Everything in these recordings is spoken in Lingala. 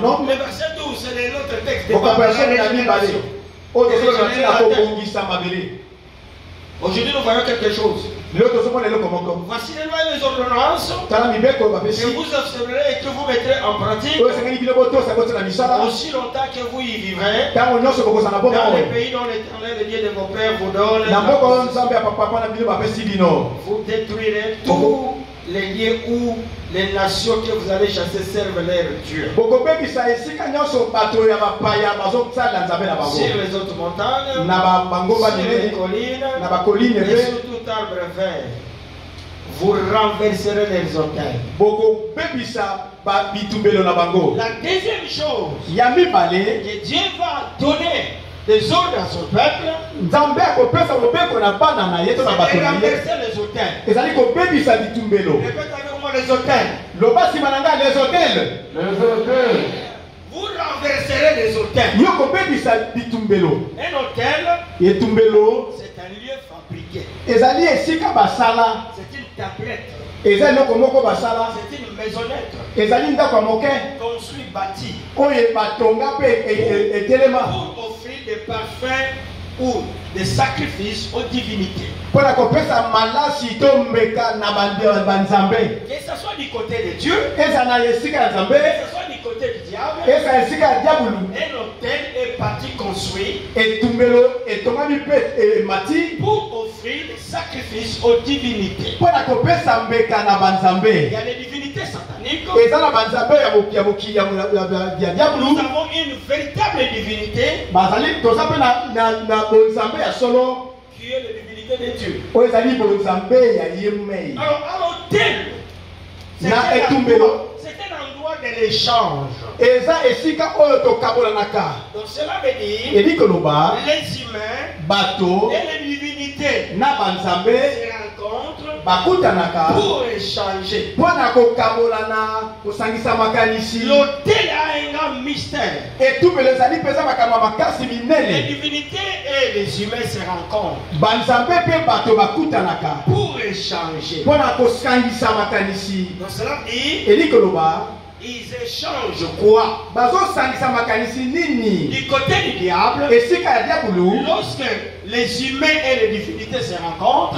son nom. Le verset 12, c'est l'autre texte de Aujourd'hui, nous voyons quelque chose. Voici les lois et les ordonnances que vous observerez et que vous mettrez en pratique aussi longtemps que vous y vivrez dans les pays dont l'Éternel, le Dieu de vos pères, vous donne. Vous détruirez tous les lieux où les nations que vous allez chasser servent leur Dieu. Sur les autres montagnes, sur les collines et sur tout arbre vert, vous renverserez les autels. La deuxième chose que Dieu va donner des ordres à son peuple, c'est de renverser les autels. Répète avec moi les autels. Vous renverserez les autels. Un hôtel, c'est un lieu fabriqué. C'est une tablette. C'est une maisonnette construite, bâtie pour offrir des parfums ou des sacrifices aux divinités. Que ce soit du côté de Dieu, que ce soit du côté du diable, un hôtel est parti construit pour offrir des sacrifices aux divinités. Il y a des divinités sataniques. Nous avons une véritable divinité qui est la divinité de Dieu. Alors, à l'hôtel, c'est un endroit de l'échange. Donc cela veut dire les humains et les divinités se rencontrent pour échanger. L'hôtel a un grand mystère. Les divinités et les humains se rencontrent pour échanger. Donc cela dit, ils échangent quoi? Du côté du diable, lorsque les humains et les divinités se rencontrent,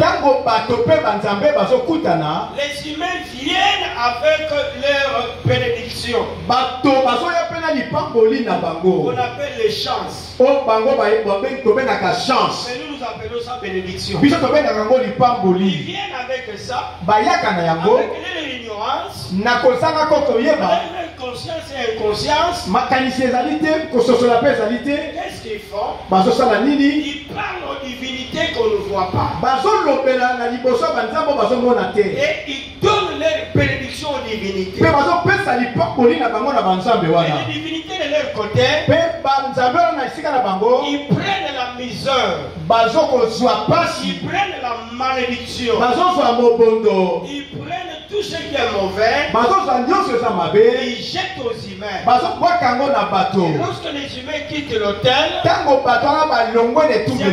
les humains viennent avec leur bénédiction. On appelle les chances. Mais nous appelons ça bénédiction. Ils viennent avec ça, avec leur ignorance, leur conscience et inconscience. Qu'est-ce qu'ils font? Ils parlent aux divinités qu'on ne voit pas. Et ils donnent leur bénédiction aux divinités. Et les divinités de leur côté, ils prennent la misère, ils prennent la malédiction, ils prennent tout ce qui est mauvais, ils jettent aux humains. Et lorsque les humains quittent l'hôtel, c'est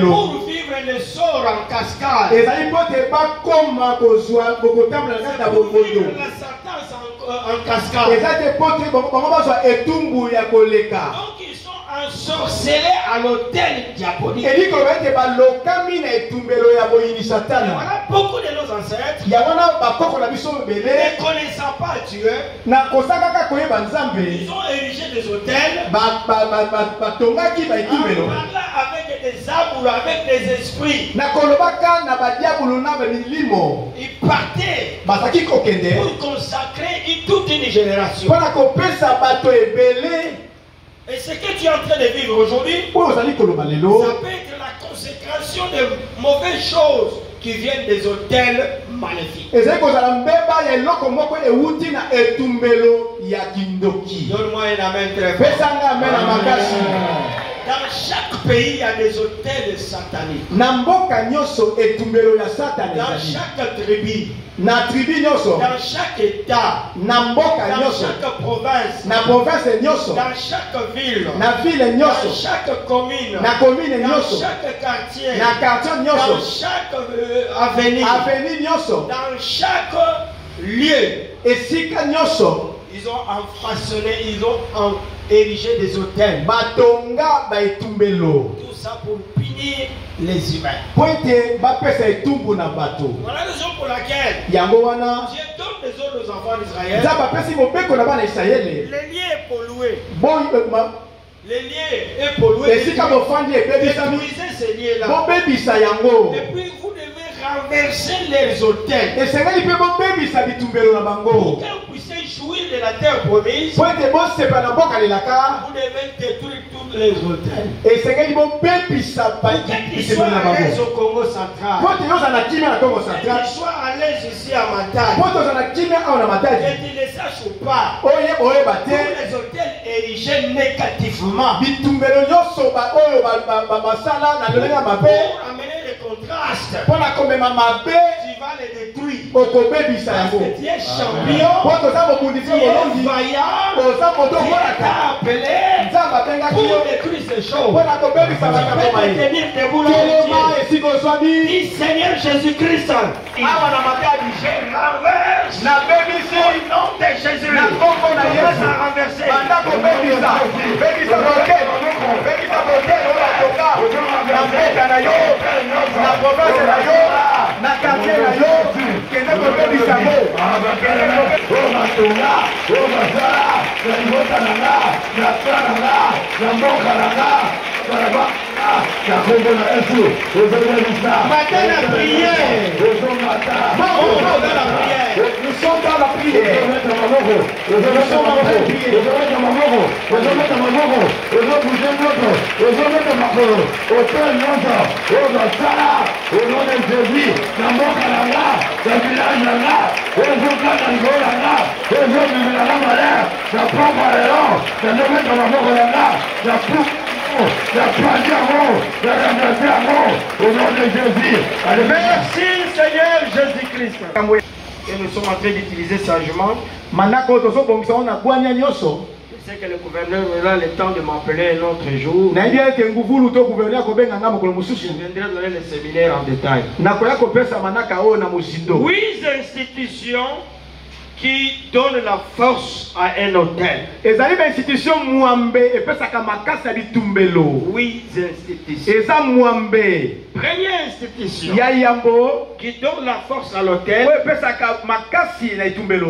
pour vivre le sort en cascade. C'est pour vivre la sentence en cascade. Donc ils sont ensorcelés à l'hôtel diabolique. Et voilà beaucoup de nos ancêtres, ne connaissant pas Dieu, ils ont érigé des hôtels en parlant avec des arbres, avec des esprits. Ils partaient pour consacrer toute une génération. Et ce que tu es en train de vivre aujourd'hui, ça peut être la consécration de mauvaises choses qui viennent des hôtels maléfiques. Donne-moi un amen très fort. Dans chaque pays, il y a des hôtels sataniques. Dans chaque tribu, dans chaque état, dans chaque province, dans chaque ville, dans chaque commune, dans chaque quartier, dans chaque avenue, dans chaque lieu, Ils ont façonné, ils ont érigé des hôtels. Batonga baitumbelo. Tout ça pour punir les humains. Pointe bapesa etumbu na bato. Voilà la raison pour laquelle yango wana Dieu donne des ordres aux enfants d'Israël. za bapesi mobeko na bana Israël. Les lieux est pollué. Bon les lieux est pollué. Esika bofandi ebebisa détruisez ces lieux-là. bobebisa yango. Et puis vous devez renverser les hôtels. Esengeli pe bobebisa bitumbelo na bango. Pour que vous puissiez jouir de la terre promise. Pointe bosepa na mboka lelaka. Vous devez détruire tous les hôtels. Esengeli bobebisa bitumbelo na bango. Au Congo central. Pointe yoza na kimia na Congo central. Qu'ils soient à l'aise ici à Matadi. Pointe yoza na kimia au na Matadi. Et qu'ils ne sachent pas. Oye bate. Tous les hôtels érigés négativement. Bitumbelo nyoso ba oyo ba masala na lolenge mabe. Pour amener les contrastes. Pona komema mabe. Tu vas les détruire. Okobebisa yango. Parce que tu es champion. Pointe oza mobundisi molongi. Vaillant. Oza moto kolaka. Appelé. Nzamba bengaki yo. Pour détruire ces choses. Pona kobebisa makambo mai. Tenir debout là. Kelema esika ozwami. Dis Seigneur Jésus-Christ. Awa na Matadi. Je renverse. Na bebisi. Au nom de Jésus. Na kombo na Yesu. Renverser. Banda kobebisa. Bebisa bote. Bebisa bote. Obatonga. Na mboka na yo. Na province na yo. Na quartier na yo. Kende kobebisa mo. Obatonga. Obasala. Na mboka na nga. Na tsana nga. Na mboka na nga. Matin la prière. Nous sommes dans la prière. Merci Seigneur Jésus-Christ. Et nous sommes en train d'utiliser sagement. Je sais que le gouverneur aura le temps de m'appeler un autre jour. Je viendrai donner le séminaire en détail. 8 institutions qui donnent la force à un hôtel. 8 institutions. Première institution qui donne la force à l'hôtel,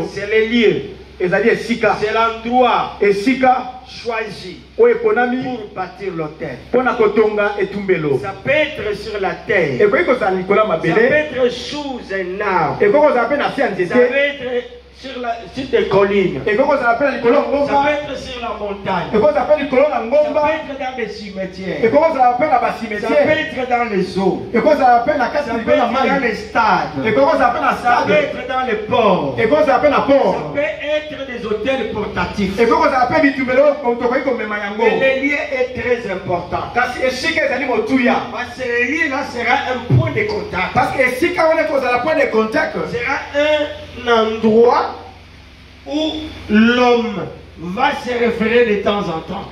c'est les lieux. C'est l'endroit choisi pour bâtir l'hôtel. Ça peut être sur la terre. Ça peut être sous un arbre. Ça peut être sur des collines. Ça peut être sur la montagne. Ça peut être dans des cimetières. Ça peut être dans les eaux. Ça peut être dans les stades. Ça peut être dans les ports. Ça peut être des hôtels portatifs. Mais le lieu est très important. Parce que le lieu là sera un point de contact. Sera un endroit où l'homme va se référer de temps en temps.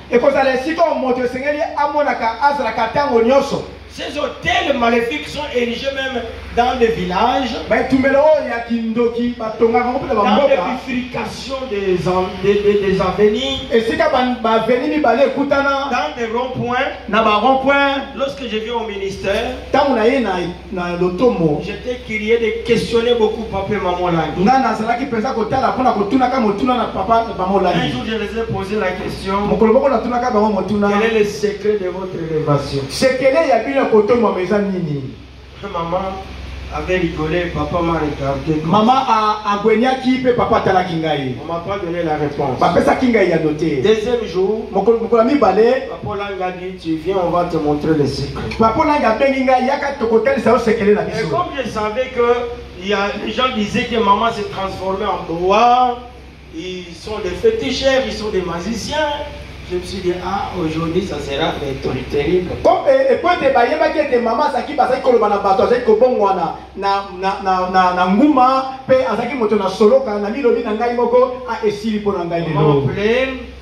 Ces hôtels maléfiques sont érigés même dans des villages, dans des bifurcations des avenues, dans des ronds-points. Lorsque je viens au ministère, j'étais curieux de questionner beaucoup papa et maman Langi. Un jour, je les ai posé la question: quel est le secret de votre élévation? Maman avait rigolé, papa m'a regardé. On m'a pas donné la réponse. Deuxième jour, papa Langi a dit: tu viens, on va te montrer le secret. Et comme je savais que les gens disaient que maman s'est transformée en bois, ils sont des féticheurs, ils sont des magiciens. Je me suis dit, ah, aujourd'hui ça sera terrible.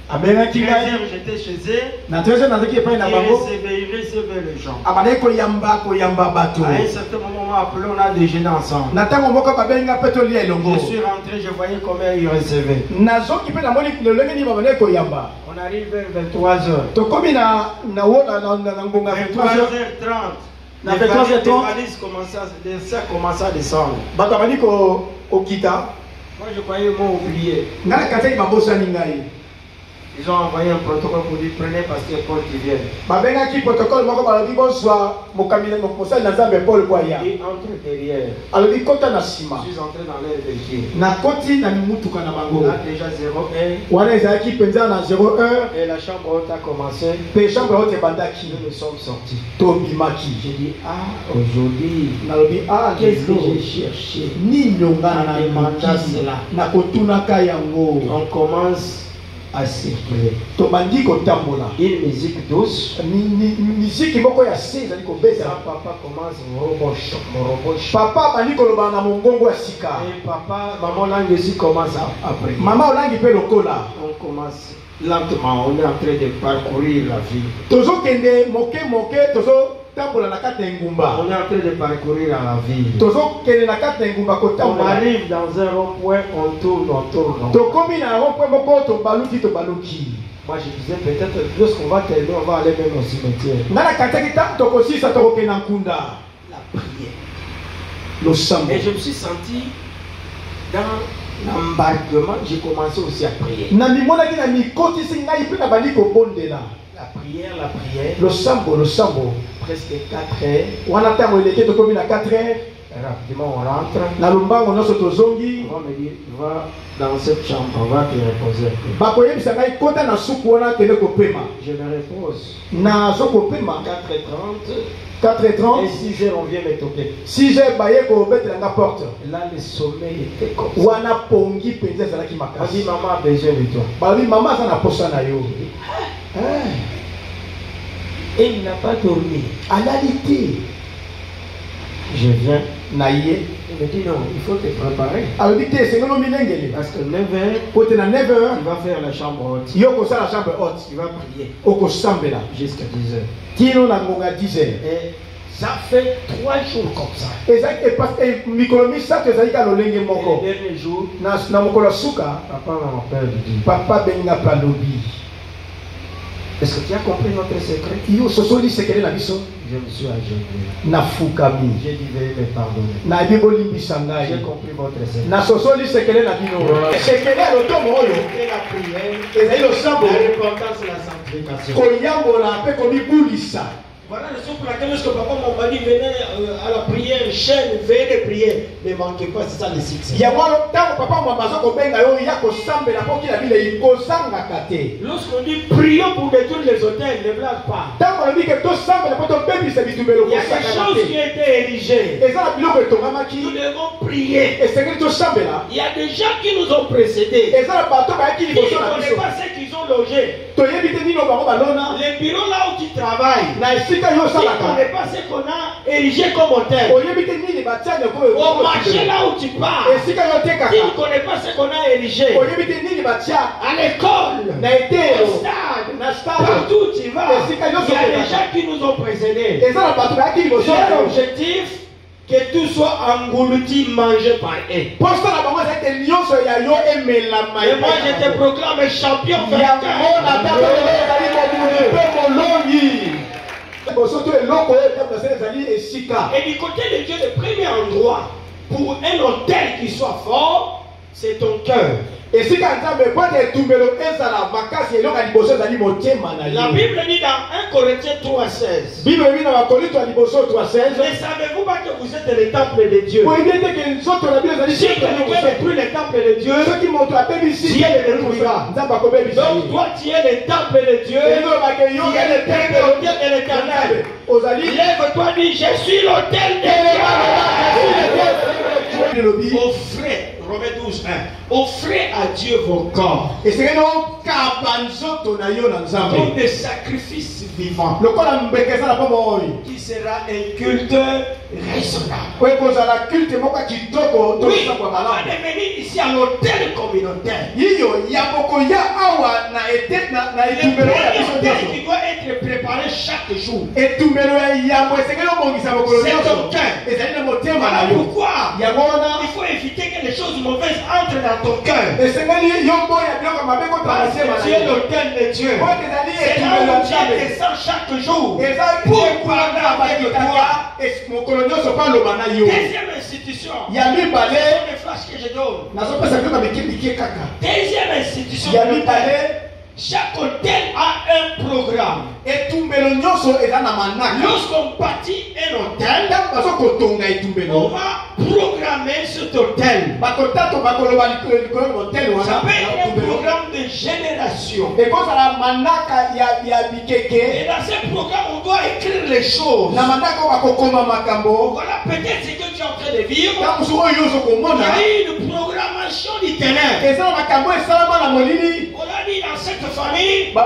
13h, j'étais chez eux. Et il recevait les gens. À un certain moment, on m'a appelé, on a déjeuné ensemble. Je suis rentré, je voyais combien il recevait. On arrive vers 23h. 23h30. Les valises commençaient à descendre. Moi, je croyais qu'ils m'ont oublié. Ils ont envoyé un protocole pour dire prenez Pasteur Paul qui vient. Il entre derrière. Je suis entré dans l'air véhicule. Là déjà 0-1. Et la chambre haute a commencé. Nous sommes sortis. J'ai dit aujourd'hui, qu'est-ce que j'ai cherché? On commence à circuler. Une musique douce. Papa commence papa et papa, maman langue aussi commence après. On commence lentement, on est en train de parcourir la ville. On est en train de parcourir la ville. On arrive dans un rond-point, on tourne. Moi je disais peut-être lorsqu'on va terminer, on va aller même au cimetière. La prière. Et je me suis senti dans l'embarquement, j'ai commencé aussi à prier. La prière. Le sambo. Presque 4 heures. Rapidement on rentre. On va me dire, va dans cette chambre, on va te reposer. Je me repose. 4h30. Et 6h on vient me toquer. 6h là le sommeil était comme ça. On dit maman a besoin de toi. Et il n'a pas dormi. Je viens. Il me dit non, il faut te préparer. Parce que 9h, il va faire la chambre haute. Il va prier. Jusqu'à 10h. Et ça fait 3 jours comme ça. Et le dernier jour, papa m'a appelé. Est-ce que tu as compris notre secret? Je me suis agenouillé. J'ai dit veuillez me pardonner. J'ai compris votre secret. La prière, la repentance et la sanctification. Voilà la raison pour laquelle lorsque papa m'a dit venez à la prière, chaîne, veillez de prier, ne manquez pas, c'est ça le succès. Lorsqu'on dit prions pour détruire les hôtels, ne blague pas. Il y a des choses qui ont été érigées. Nous devons prier. Il y a des gens qui nous ont précédés. Qui ne connaissent pas ce qu'ils ont logé. Les bureaux là où tu travailles. Qui ne connaît pas ce qu'on a érigé comme hôtel. Au marché là où tu pars. Qui ne connaît pas ce qu'on a érigé. À l'école, au stade, partout où tu vas, il y a des gens qui nous ont précédés. Leur objectif, que tout soit englouti, mangé par eux. Et moi je te proclame champion vainqueur. Et du côté de Dieu, le premier endroit pour un hôtel qui soit fort, c'est ton cœur. La Bible dit dans 1 Corinthiens 3,16. Ne savez-vous pas que vous êtes le temple de Dieu? Si quelqu'un détruit le temple de Dieu, Dieu le détruira. Donc toi tu es le temple de Dieu, tu es le temple de l'Éternel. Lève-toi, dis je suis l'autel de Dieu. Offrez, Romains 12, 1. Offrez à Dieu vos corps. Comme des sacrifices vivants. Qui sera un culte raisonnable. Oui, on va devenir ici à l'hôtel communautaire. Le hôtel qui doit être préparé chaque jour. C'est ton cœur. Voilà pourquoi il faut éviter que les choses mauvaises entrent dans ton cœur. C'est l'autel de Dieu. C'est là où Dieu descend chaque jour pour parler avec toi. Deuxième institution. Il y a des flashs que je donne. Deuxième institution. Chaque hôtel a un programme. Lorsqu'on bâtit un hôtel, on va programmer cet hôtel. Ça peut être un programme de génération. Et dans ce programme, on doit écrire les choses. Voilà peut-être ce que tu es en train de vivre. Il y a une programmation littéraire. On a dit dans cette famille, il y aura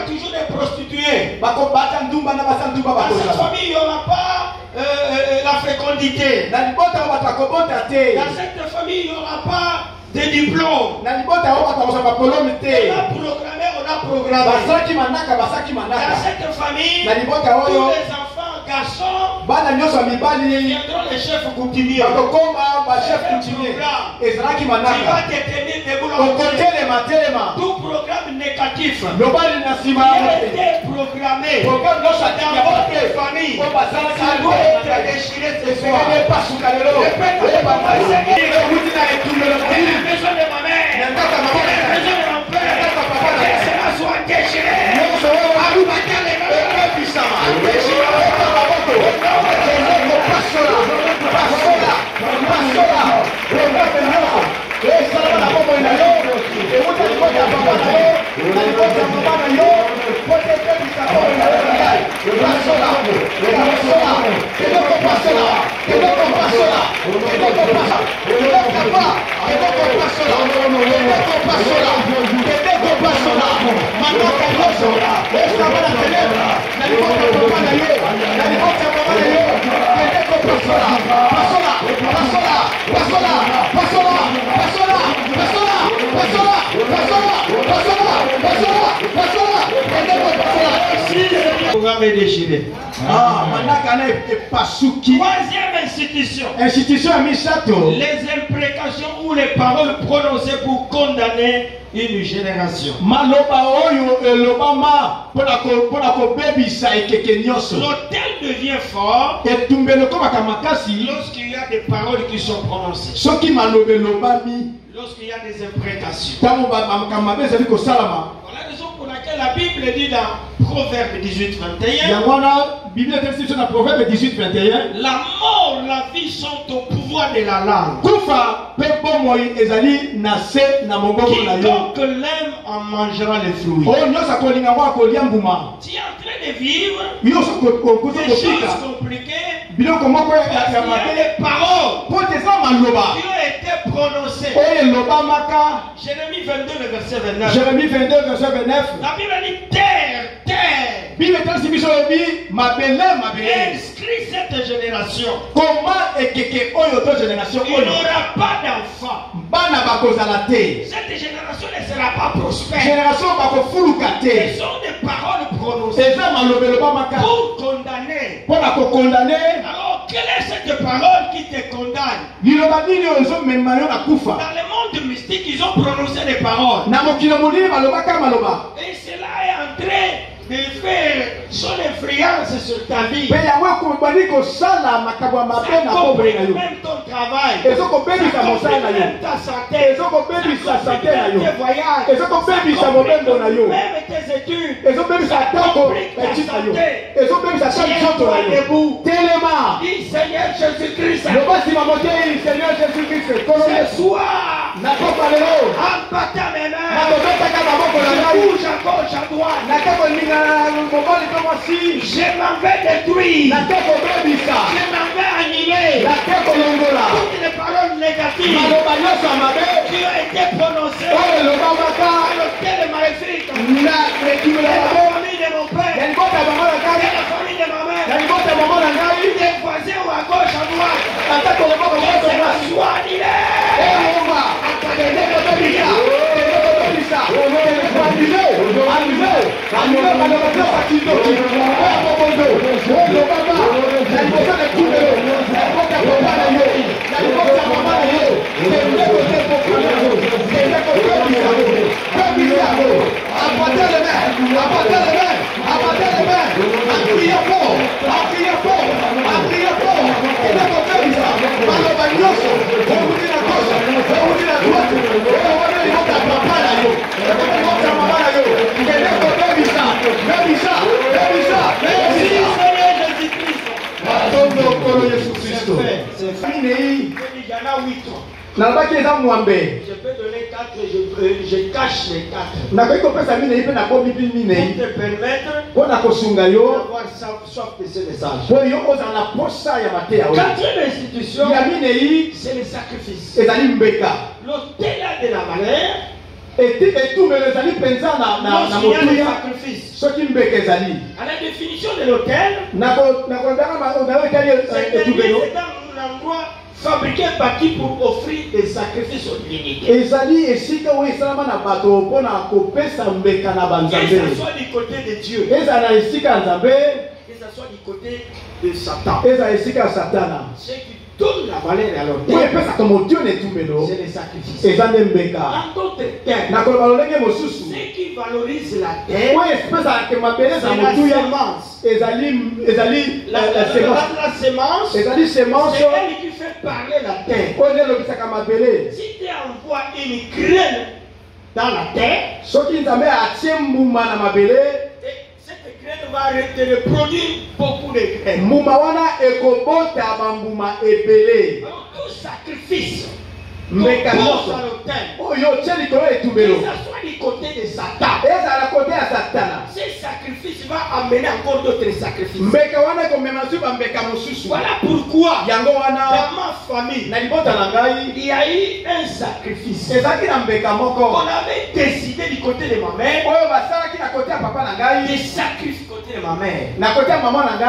toujours des prostituées. Dans cette famille, il n'y aura pas la fécondité. Dans cette famille, il n'y aura pas de diplôme. On a programmé. Dans cette famille, tous les enfants, garçons, viendront les chefs coutumiers. Tu vas détenir des boulots. Tout programme négatif qui a été programmé dans votre famille, ça doit être déchiré ce soir. La maison de ma mère, la maison de mon père, que cela soit déchiré. Le programme est déchiré. Troisième institution. Les imprécations ou les paroles prononcées pour condamner une génération. L'autel devient fort lorsqu'il y a des paroles qui sont prononcées. Lorsqu'il y a des imprécations. Voilà la raison pour laquelle la Bible dit dans Proverbe 18-21, la mort, la vie sont au pouvoir de la langue. Quiconque l'aime en mangera les fruits. Tu es en train de vivre des choses compliquées. Il y a des paroles qui ont été prononcées. Jérémie 22, le verset 29. La Bible dit terre. Inscrit cette génération. Il n'aura pas d'enfant. Cette génération ne sera pas prospère. Ce sont des paroles prononcées pour condamner. Alors, quelle est cette parole qui te condamne? Dans le monde mystique, ils ont prononcé des paroles. Et cela est en train de faire son influence sur ta vie. Ça comprend même ton travail. Ça comprend même ta santé. Ça comprend même tes voyages. Ça comprend même tes études. Ça comprend ta santé. Si elle doit debout, dis Seigneur Jésus-Christ. Ce soir, en battant mes mains, je bouge encore gauche, à droite. Je m'en vais détruire. Je m'en vais annihiler toutes les paroles négatives qui ont été prononcées par l'hôtel maléfique de la famille de mon père, de la famille de ma mère, des voisins ou à gauche, à droite. C'est soit je peux donner 4, je cache les 4 pour te permettre d'avoir soif de ce message. 4e institution, c'est le sacrifice. L'autel de la valeur, à la définition de l'autel, c'est un endroit fabriqué, bâti pour offrir des sacrifices aux divinités. Que ce soit du côté de Dieu, que ce soit du côté de Satan. Ce qui donne la valeur à l'autel, c'est les sacrifices. En d'autres termes, ce qui valorise la terre, c'est la semence. C'est elle qui fait parler la terre. Si tu envoies une graine dans la terre, cette graine va te reproduire beaucoup de graines. Alors, tout sacrifice que ça soit du côté de Satan, ce sacrifice va amener encore d'autres sacrifices. Voilà pourquoi dans ma famille il y a eu un sacrifice. On avait décidé du côté de ma mère de sacrifier côté de ma mère,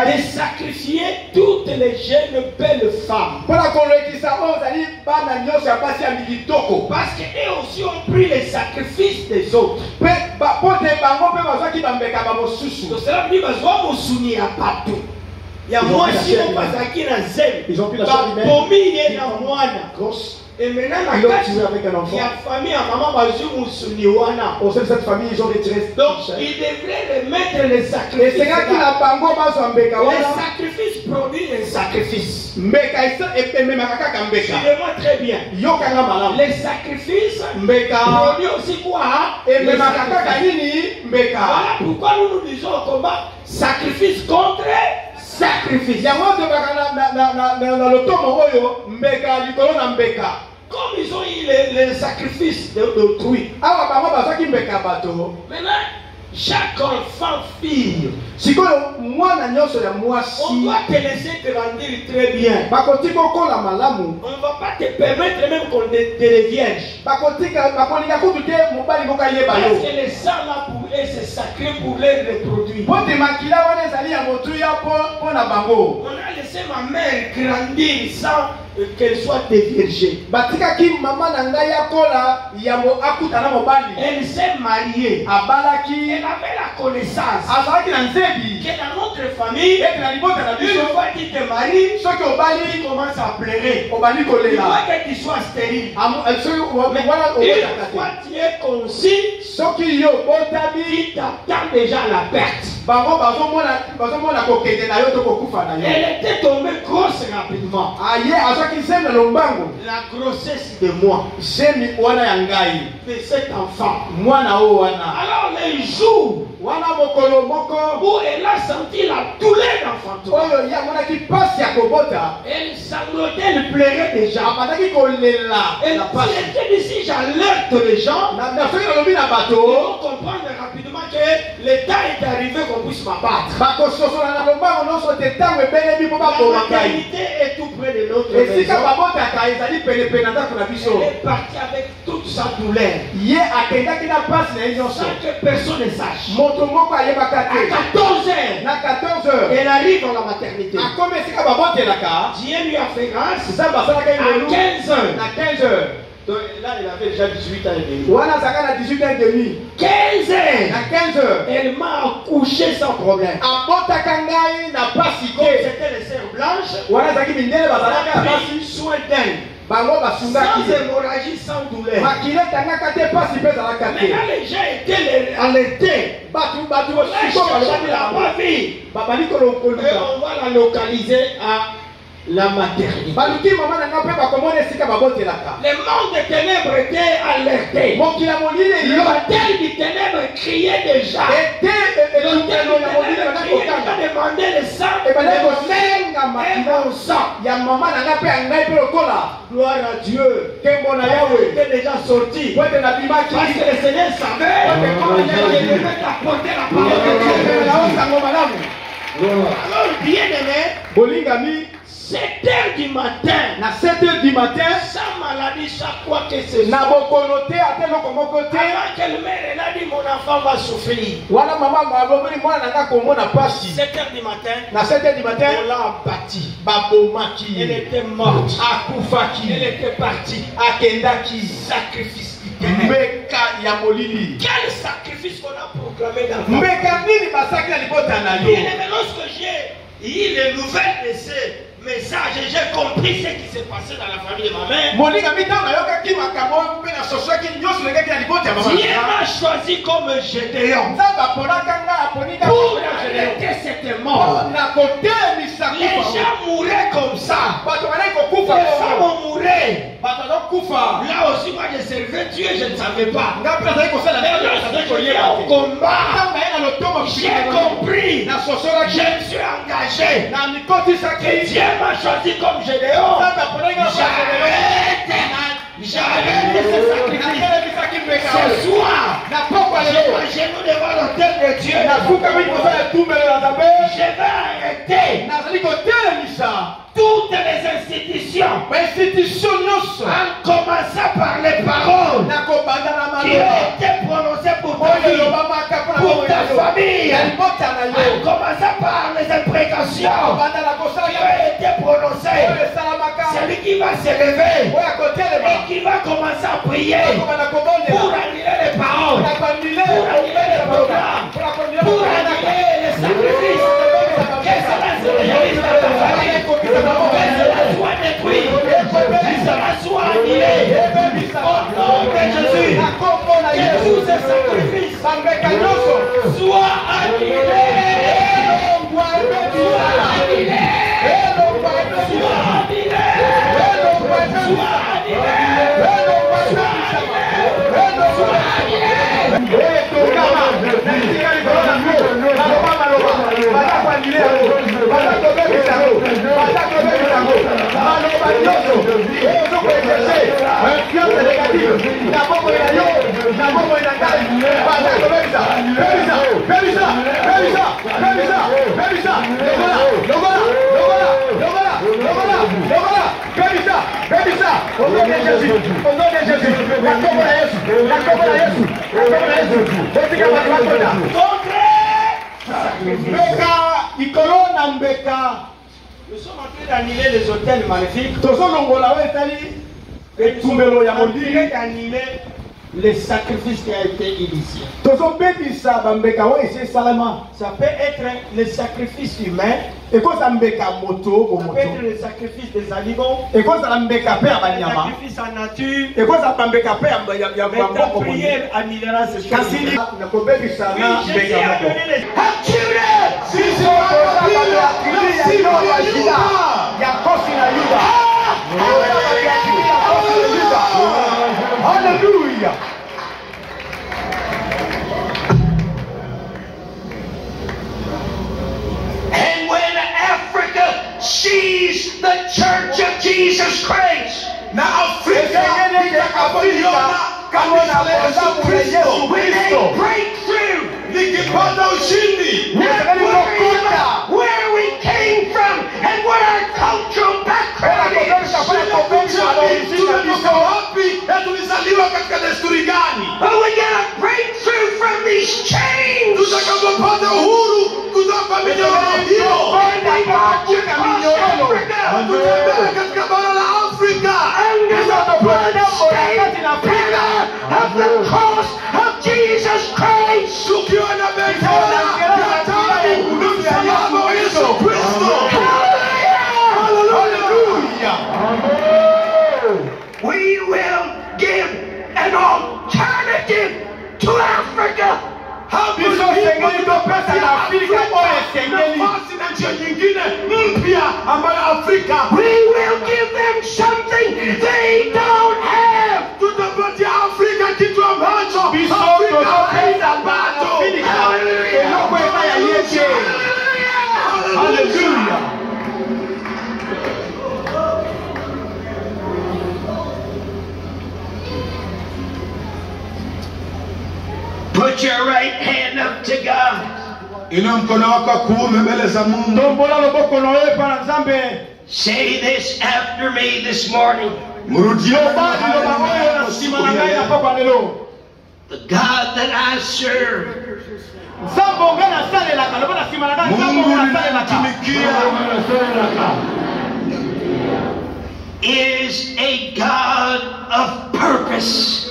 de sacrifier toutes les jeunes belles femmes. Parce qu'eux aussi ont pris les sacrifices des autres. Cela veut dire que il y a moi si on passe à qui na zèle. Ils ont pris la charge humaine. Et maintenant, il y a famille à maman Bazou Moussouniwana. Au sein de cette famille, ils ont retiré. Donc, ils devraient remettre les sacrifices. Les sacrifices produisent un sacrifice. Suivez-moi très bien. Les sacrifices produisent aussi quoi? Voilà pourquoi nous nous disons au combat sacrifice contre sacrifice. Comme ils ont eu les sacrifices d'autrui. Maintenant, chaque enfant, fille, on doit te laisser grandir très bien. On ne va pas te permettre même qu'on te vierge. Parce que les sangs là pour eux c'est sacré pour les reproduire. On a laissé ma mère grandir sans qu'elle soit déviergée. Elle s'est mariée. Elle avait la connaissance que dans notre famille, une fois que tu te maries, tu commences à pleurer. Il faut que tu sois stérile. Mais une fois que tu es concis, tu t'attends déjà à la perte. Elle était tombée grosse rapidement. La grossesse de moi, de cet enfant. Alors les jours où elle a senti la douleur d'enfantement, elle sanglotait, elle pleurait déjà. Elle était dit si j'alerte les gens, ils vont comprendre rapidement que le temps est arrivé qu'on puisse m'abattre. La maternité est tout près de notre maison. Elle est partie avec toute sa douleur. Sans que personne ne sache. À 14h, elle arrive dans la maternité. Dieu lui a fait grâce. À 15h. Donc là, il avait déjà 18 ans et demi. 15 heures. Elle m'a accouché sans problème. Comme c'était les sœurs blanches, elle a pris soin d'elle. Sans hémorragie, sans douleur. Maintenant, les gens étaient alertés. On va la localiser à la maternité. Le monde des ténèbres était alerté. L'hôtel des ténèbres criait déjà. L'hôtel des ténèbres criait déjà, demandait le sang et mon sang. Gloire à Dieu. Il était déjà sorti. Parce que le Seigneur savait qu'il devait apporter la parole de Dieu. Alors, bien aimé, 7h du matin, sa maladie, chaque fois que c'est avant qu'elle meure, elle a dit mon enfant va souffrir. 7h du matin, on l'a abattu. Elle était morte. Elle était partie. Sacrifice. Quel sacrifice qu'on a proclamé dans le monde. Lorsque j'ai eu les nouvelles de ces messages, j'ai compris ce qui s'est passé dans la famille de ma mère. Dieu m'a choisi comme Gédéon pour arrêter cette mort. Les gens mouraient comme ça. Les femmes mouraient. Là aussi, moi je servais Dieu, je ne savais pas. Mais lorsque j'ai au combat, j'ai compris. Je me suis engagé. Que Dieu m'a choisi comme Gédéon. J'arrête ce sacrifice. Ce soir, j'ai mon genou devant l'autel de Dieu. Je vais arrêter toutes les institutions, en commençant par les paroles qui ont été prononcées pour ta vie, pour ta famille, en commençant par les imprécations qui ont été prononcées. Celui qui va se lever et qui va commencer à prier pour annuler les paroles, pour annuler les programmes, pour annuler les sacrifices. Que cela se réalise dans ta famille, que cela soit détruit, que cela soit annulé. Au nom de Jésus, que tous ces sacrifices soient annulés. Soient annulés. Nous sommes en train d'annuler les hôtels maléfiques. Et d'annuler les sacrifices qui ont été initiés. Ça peut être les sacrifices humains. Ça peut être les sacrifices des animaux. Les sacrifices en nature. Mais ta prière annulera ces choses. Jésus a donné les Hallelujah. And when Africa sees the Church of Jesus Christ, now when they break through where we came from and what our cultural background is. But we get a breakthrough from these chains. Under the blood-stained banner of the cross of Jesus Christ. Hallelujah! We will give an alternative to Africa. We will give them something they don't have. Hallelujah. Put your right hand up to God. Say this after me this morning. The God that I serve is a God of purpose.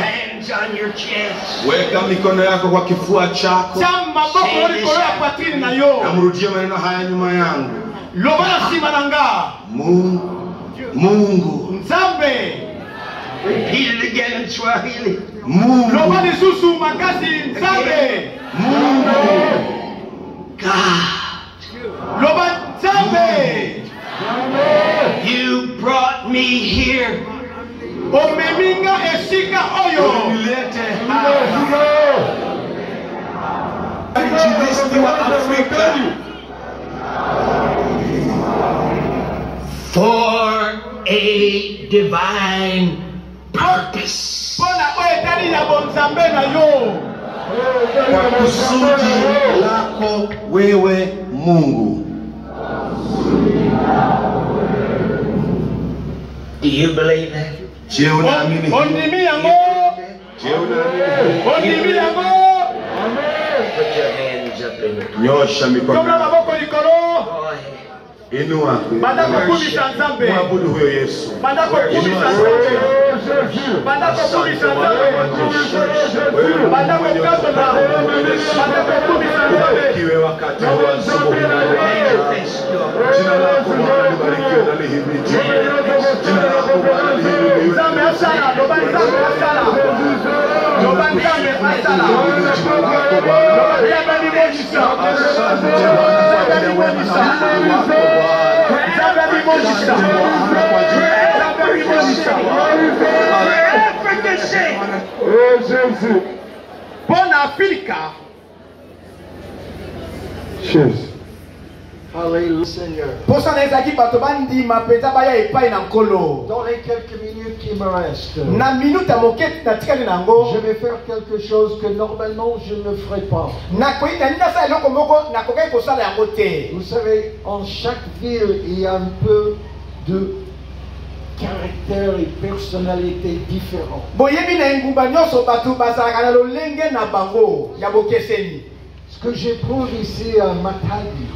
Hands on your chest. Weka mikono yako kwa kifua chako. Namrudie maneno haya nyuma yangu. Mungu. Repeat it again in Swahili. Mungu. God. You brought me here. For a divine purpose. Kwa kusudi lako wewe Mungu. Do you believe that? Je, unaamini? Put your hands up in the air. Nyosha mikono. Go ahead. Inua. Mwabudu huyo Yesu. Kiwe wakati wa asubuhi. Jina lako Bwana libarikiwe na lihimidiwe. Jina lako Bwana lihimidiwe. Bon Africa. Dans les quelques minutes qui me restent, je vais faire quelque chose que normalement je ne ferai pas. Vous savez, en chaque ville, il y a un peu de caractère et personnalité différents. Ce que j'éprouve ici à Matadi,